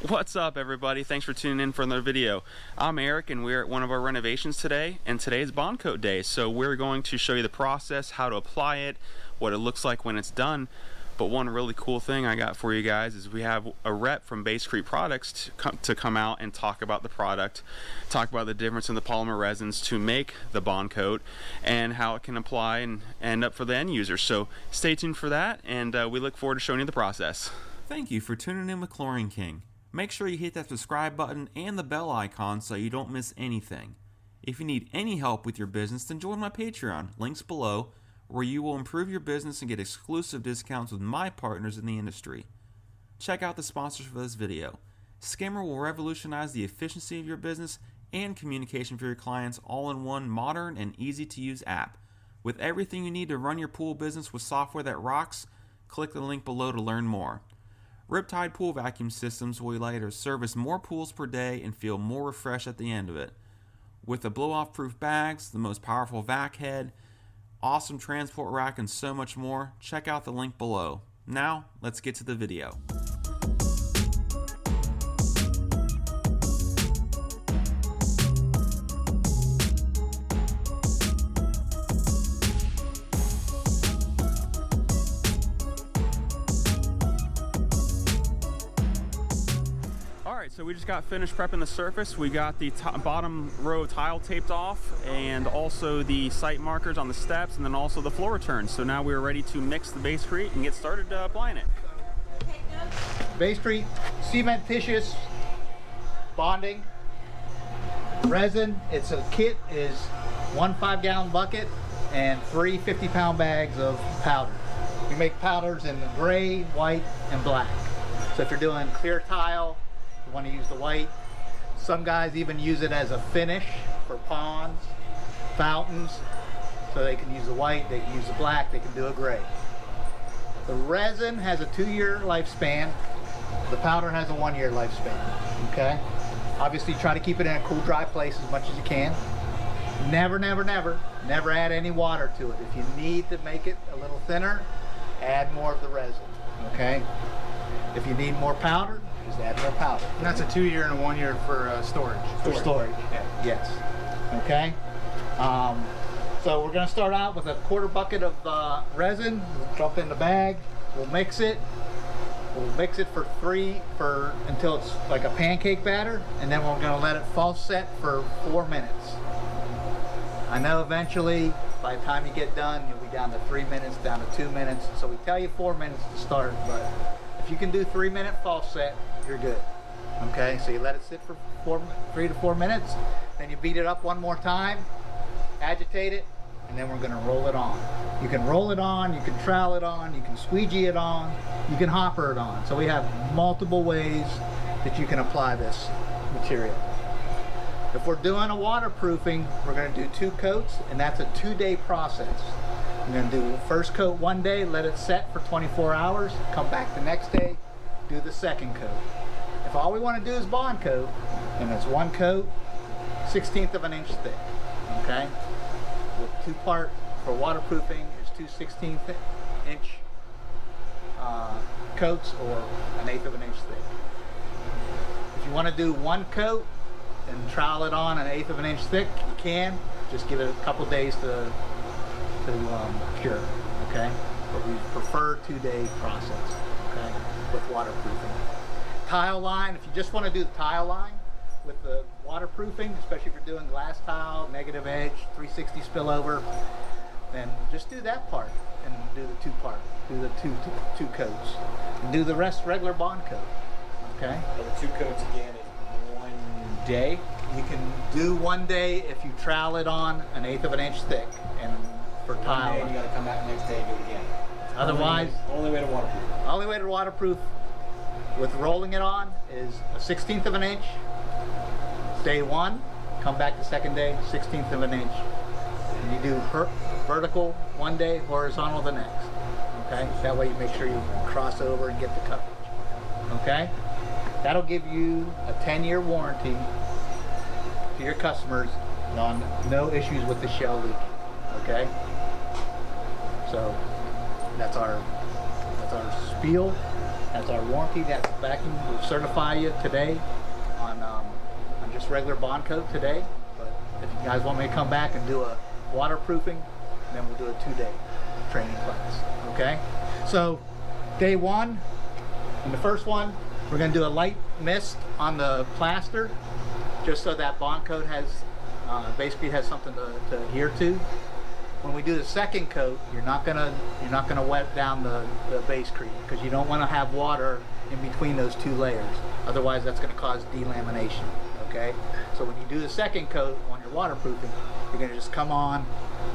What's up, everybody? Thanks for tuning in for another video. I'm Eric and we're at one of our renovations today, and today is bond coat day. So we're going to show you the process, how to apply it, what it looks like when it's done. But one really cool thing I got for you guys is we have a rep from Basecrete products to come out and talk about the product, talk about the difference in the polymer resins to make the bond coat and how it can apply and end up for the end user. So stay tuned for that, and we look forward to showing you the process. Thank you for tuning in with Chlorine King. Make sure you hit that subscribe button and the bell icon so you don't miss anything. If you need any help with your business, then join my Patreon, links below, where you will improve your business and get exclusive discounts with my partners in the industry. Check out the sponsors for this video. Skimmer will revolutionize the efficiency of your business and communication for your clients all in one modern and easy to use app. With everything you need to run your pool business with software that rocks, click the link below to learn more. Riptide Pool Vacuum Systems will allow you to service more pools per day and feel more refreshed at the end of it. With the blow-off proof bags, the most powerful vac head, awesome transport rack, and so much more, check out the link below. Now, let's get to the video. Alright, so we just got finished prepping the surface. We got the bottom row tile taped off and also the site markers on the steps and then also the floor returns. So now we're ready to mix the Basecrete and get started applying it. Basecrete cementitious bonding resin. It's a kit, is 1 5-gallon bucket and 3 50-pound bags of powder. We make powders in gray, white, and black. So if you're doing clear tile, you want to use the white. Some guys even use it as a finish for ponds, fountains, so they can use the white, they can use the black, they can do a gray. The resin has a 2-year lifespan. The powder has a 1-year lifespan. Okay, obviously try to keep it in a cool, dry place as much as you can. Never add any water to it. If you need to make it a little thinner, add more of the resin. Okay, if you need more powder, just add more powder. And that's a 2-year and a 1-year for storage. For storage. Yeah. Yes. Okay. So we're going to start out with a 1/4 bucket of resin. We'll dump in the bag. We'll mix it. We'll mix it until it's like a pancake batter, and then we're going to let it fall set for 4 minutes. I know eventually, by the time you get done, you'll be down to 3 minutes, down to 2 minutes. So we tell you 4 minutes to start, but if you can do 3-minute fall set, you're good. Okay, so you let it sit for 3 to 4 minutes, then you beat it up one more time, agitate it, and then we're going to roll it on. You can roll it on, you can trowel it on, you can squeegee it on, you can hopper it on. So we have multiple ways that you can apply this material. If we're doing a waterproofing, we're going to do 2 coats, and that's a 2-day process. We're going to do the first coat 1 day, let it set for 24 hours, come back the next day, do the second coat. If all we want to do is bond coat, then it's 1 coat, 1/16 of an inch thick. Okay? With 2-part for waterproofing, it's 2 1/16 inch coats or 1/8 of an inch thick. If you want to do 1 coat and trowel it on 1/8 of an inch thick, you can. Just give it a couple days to cure. Okay? But we prefer 2-day process. Okay? With waterproofing. Tile line, if you just want to do the tile line with the waterproofing, especially if you're doing glass tile, negative edge, 360 spillover, then just do that part and do the 2-part. Do the two coats. And do the rest regular bond coat. Okay? So the 2 coats again is 1 day? You can do 1 day if you trowel it on 1/8 of an inch thick. And for tile. 1 day and you got to come back the next day and do it again. Otherwise, only way to waterproof. Only way to waterproof with rolling it on is a 1/16 of an inch. Day 1, come back the second day, 1/16 of an inch. And you do vertical 1 day, horizontal the next. Okay? That way you make sure you cross over and get the coverage. Okay? That'll give you a 10-year warranty to your customers on no issues with the shell leak. Okay? So that's our spiel. That's our warranty. That's vacuum. We'll certify you today on just regular bond coat today. But if you guys want me to come back and do a waterproofing, then we'll do a 2-day training class. Okay? So day one, in the first one, we're going to do a light mist on the plaster, just so that bond coat has basically has something to adhere to. When we do the second coat, you're not gonna wet down the Basecrete, because you don't want to have water in between those two layers. Otherwise, that's going to cause delamination. Okay, so when you do the second coat on your waterproofing, you're going to just come on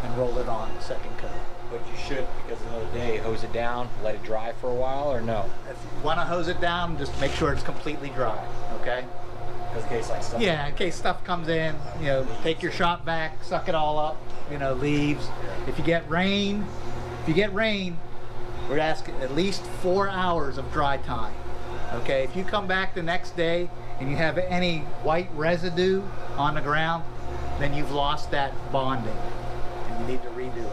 and roll it on the second coat. But you should, because another day, hose it down, let it dry for a while, or no? If you want to hose it down, just make sure it's completely dry. Okay. Just in case like stuff. Yeah, in case stuff comes in, you know, take your shop vac, suck it all up, you know, leaves. If you get rain, we're asking at least 4 hours of dry time. Okay, if you come back the next day and you have any white residue on the ground, then you've lost that bonding and you need to redo it.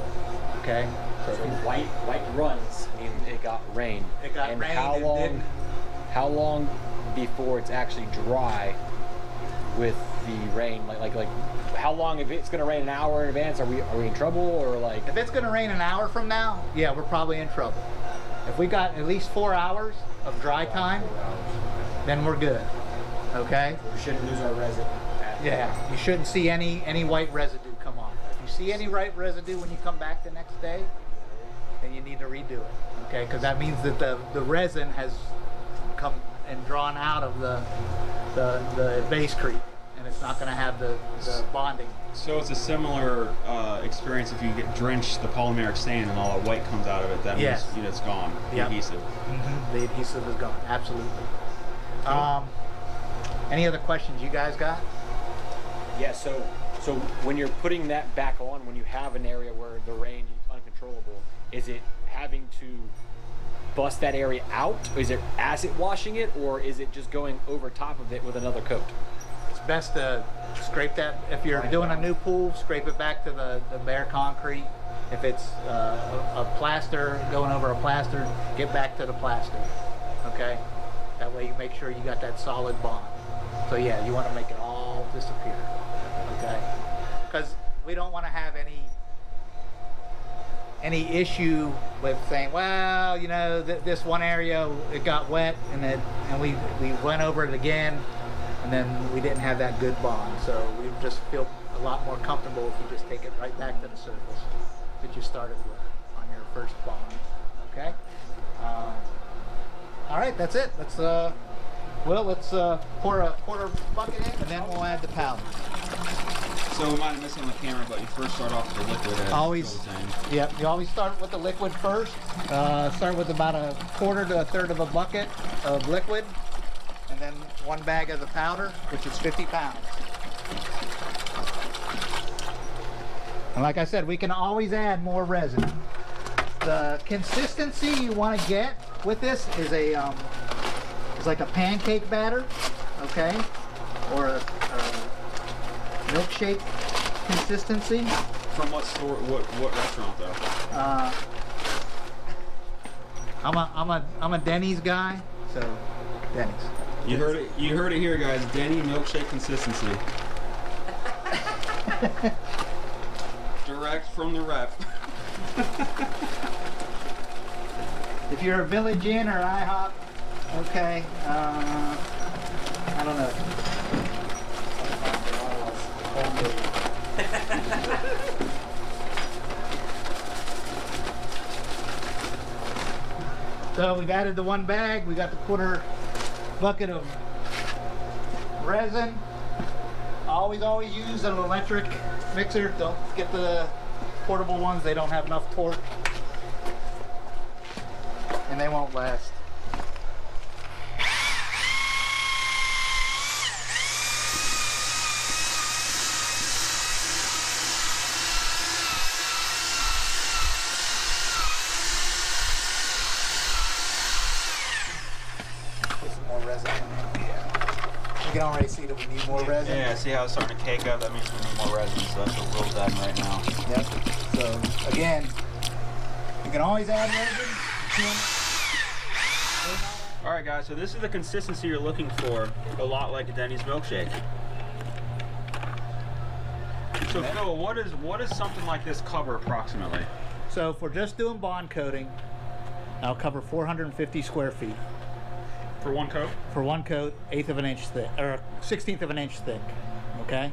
Okay, So white runs mean it got rain. It got and rain. How long before it's actually dry with the rain? Like how long? If it's gonna rain an hour in advance, are we in trouble, or like? If it's gonna rain an hour from now, yeah, we're probably in trouble. If we got at least 4 hours of dry time, then we're good. Okay? We shouldn't lose our resin. Yeah, you shouldn't see any white residue come off. If you see any white residue when you come back the next day, then you need to redo it. Okay? Because that means that the resin has come and drawn out of the Basecrete, and it's not going to have the bonding. So it's a similar experience if you get drenched the polymeric stain and all the white comes out of it. That Yes. means it's gone. The Yep. adhesive. Mm-hmm. The adhesive is gone. Absolutely. Any other questions you guys got? Yeah. So when you're putting that back on, when you have an area where the rain is uncontrollable, is it having to bust that area out? Is it acid washing it, or is it just going over top of it with another coat? It's best to scrape that. If you're doing a new pool, scrape it back to the bare concrete. If it's a plaster, going over a plaster, get back to the plaster. Okay? That way you make sure you got that solid bond. So yeah, you want to make it all disappear. Okay? Because we don't want to have any issue with saying, well, you know, this one area it got wet and we went over it again, and then we didn't have that good bond. So we just feel a lot more comfortable if you just take it right back to the surface that you started with on your first bond. Okay. All right, that's it. Let's pour a quarter bucket in, and then we'll add the powder. So we might have missed on the camera, but you first start off with the liquid. Always, yep. You always start with the liquid first. Start with about a quarter to a third of a bucket of liquid, and then 1 bag of the powder, which is 50 pounds. And like I said, we can always add more resin. The consistency you want to get with this is is like a pancake batter, okay, or a milkshake consistency. From what store? What restaurant though? I'm a Denny's guy, so Denny's. You heard it here, guys. Denny milkshake consistency. Direct from the rep. If you're a Village Inn or IHOP, okay, I don't know. So we've added the 1 bag. We got the quarter bucket of resin. Always use an electric mixer. Don't get the portable ones. They don't have enough torque, and they won't last. Put some more resin in there. You can already see that we need more resin. Yeah, see how it's starting to cake up? That means we need more resin, so that's what Will's adding right now. Yep. So again, you can always add resin. You can. All right, guys, so this is the consistency you're looking for, a lot like a Denny's milkshake. So Phil, what does something like this cover approximately? So if we're just doing bond coating, I'll cover 450 square feet. For one coat? For one coat, 1/8 of an inch thick, or 1/16 of an inch thick, okay?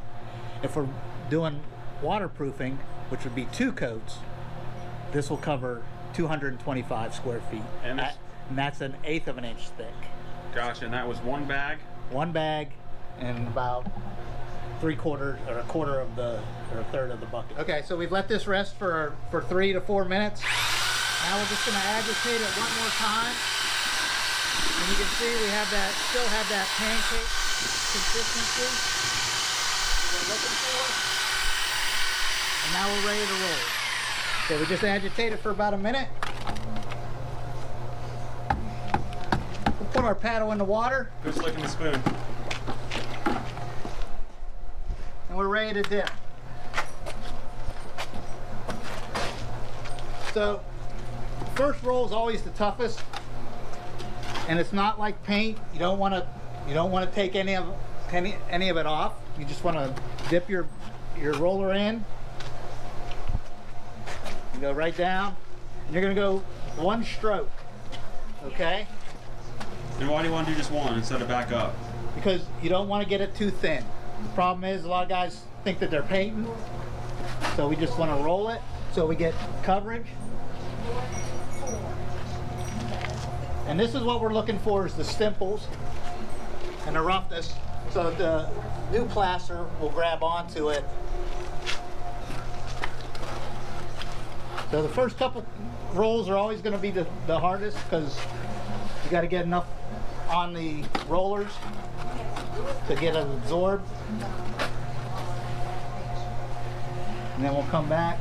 If we're doing waterproofing, which would be 2 coats, this will cover 225 square feet. And that's an 1/8 of an inch thick. Gotcha, and that was one bag? One bag and about 3/4 or 1/4 of the, or 1/3 of the bucket. Okay, so we've let this rest for 3 to 4 minutes. Now we're just gonna agitate it one more time. And you can see we have that, still have that pancake consistency that we're looking for. And now we're ready to roll. So we just agitate it for about a minute. We'll put our paddle in the water. Who's licking the spoon? And we're ready to dip. So, first roll is always the toughest, and it's not like paint. You don't want to take any of it off. You just want to dip your roller in. You go right down. And you're going to go one stroke. Okay? And why do you want to do just one instead of back up? Because you don't want to get it too thin. The problem is a lot of guys think that they're painting, so we just want to roll it so we get coverage. And this is what we're looking for, is the stimples and the roughness, so the new plaster will grab onto it. So the first couple rolls are always going to be the hardest, because you got to get enough on the rollers to get it absorbed. And then we'll come back.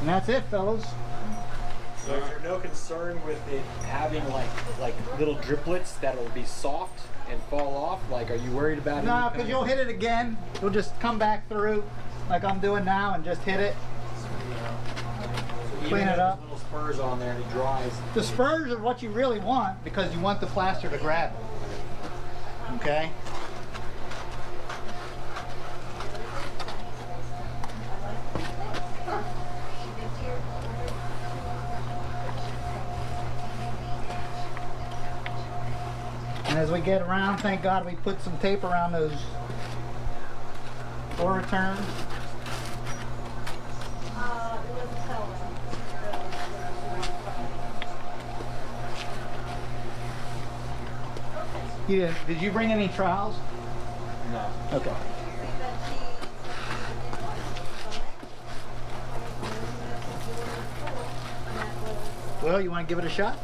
And that's it, fellas. So is there no concern with it having like little driplets that'll be soft and fall off? Like, are you worried about it? No, because you'll hit it again. You'll just come back through like I'm doing now and just hit it. Clean it up. Little spurs on there and it dries. The spurs are what you really want, because you want the plaster to grab it. Okay? And as we get around, thank God we put some tape around those floor returns. Did you bring any trowels? No. Okay. Well, you want to give it a shot?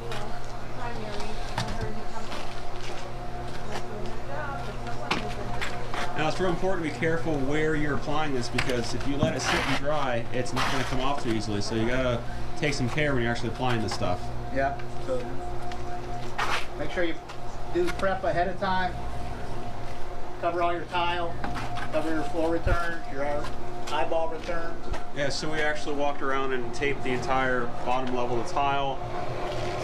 Now it's real important to be careful where you're applying this, because if you let it sit and dry, it's not going to come off too easily. So you gotta take some care when you're actually applying this stuff. Yeah. So make sure you do prep ahead of time. Cover all your tile, cover your floor returns, your eyeball returns. Yeah, so we actually walked around and taped the entire bottom level of the tile,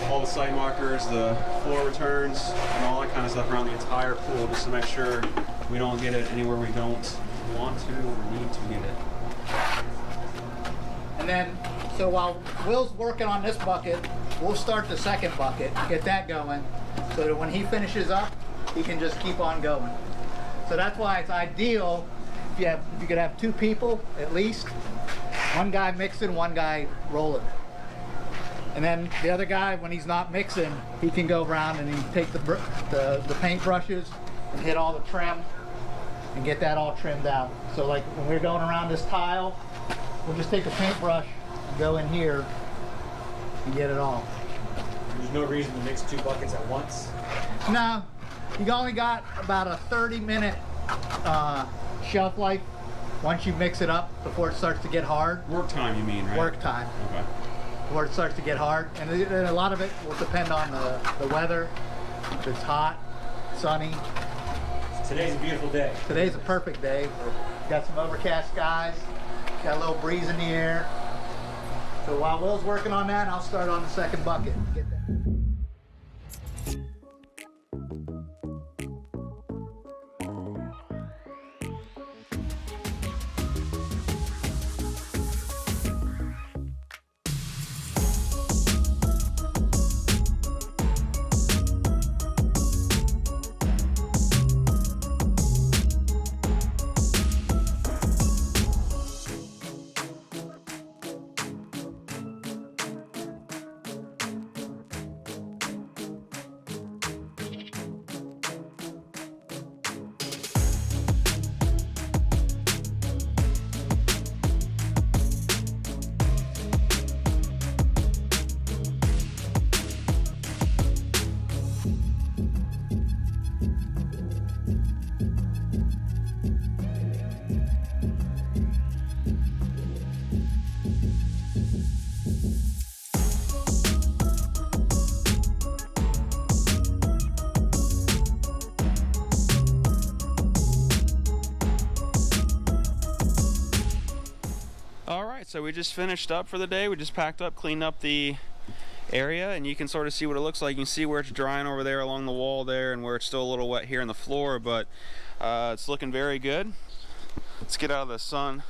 all the site markers, the floor returns, and all that kind of stuff around the entire pool, just to make sure we don't get it anywhere we don't want to or need to get it. And then, so while Will's working on this bucket, we'll start the second bucket, get that going, so that when he finishes up, he can just keep on going. So that's why it's ideal if you could have 2 people at least, one guy mixing, one guy rolling. And then the other guy, when he's not mixing, he can go around and he take the paint brushes and hit all the trim and get that all trimmed out. So like when we're going around this tile, we'll just take a paintbrush and go in here and get it all. There's no reason to mix 2 buckets at once? No, you only got about a 30-minute shelf life once you mix it up before it starts to get hard. Work time, you mean, right? Work time. Okay. Before it starts to get hard. And a lot of it will depend on the weather. If it's hot, sunny. Today's a beautiful day. Today's a perfect day. Got some overcast skies. Got a little breeze in the air. So while Will's working on that, I'll start on the second bucket. Get that. Alright, so we just finished up for the day. We just packed up, cleaned up the area, and you can sort of see what it looks like. You can see where it's drying over there along the wall there, and where it's still a little wet here in the floor, but it's looking very good. Let's get out of the sun.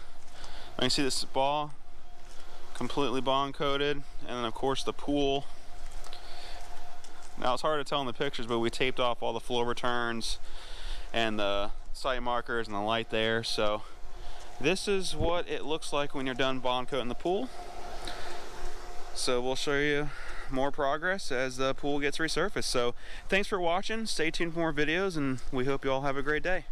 You can see this spa completely bond coated, and then of course the pool. Now it's hard to tell in the pictures, but we taped off all the floor returns and the site markers and the light there. So this is what it looks like when you're done bond coating the pool. So we'll show you more progress as the pool gets resurfaced. So thanks for watching. Stay tuned for more videos, and we hope you all have a great day.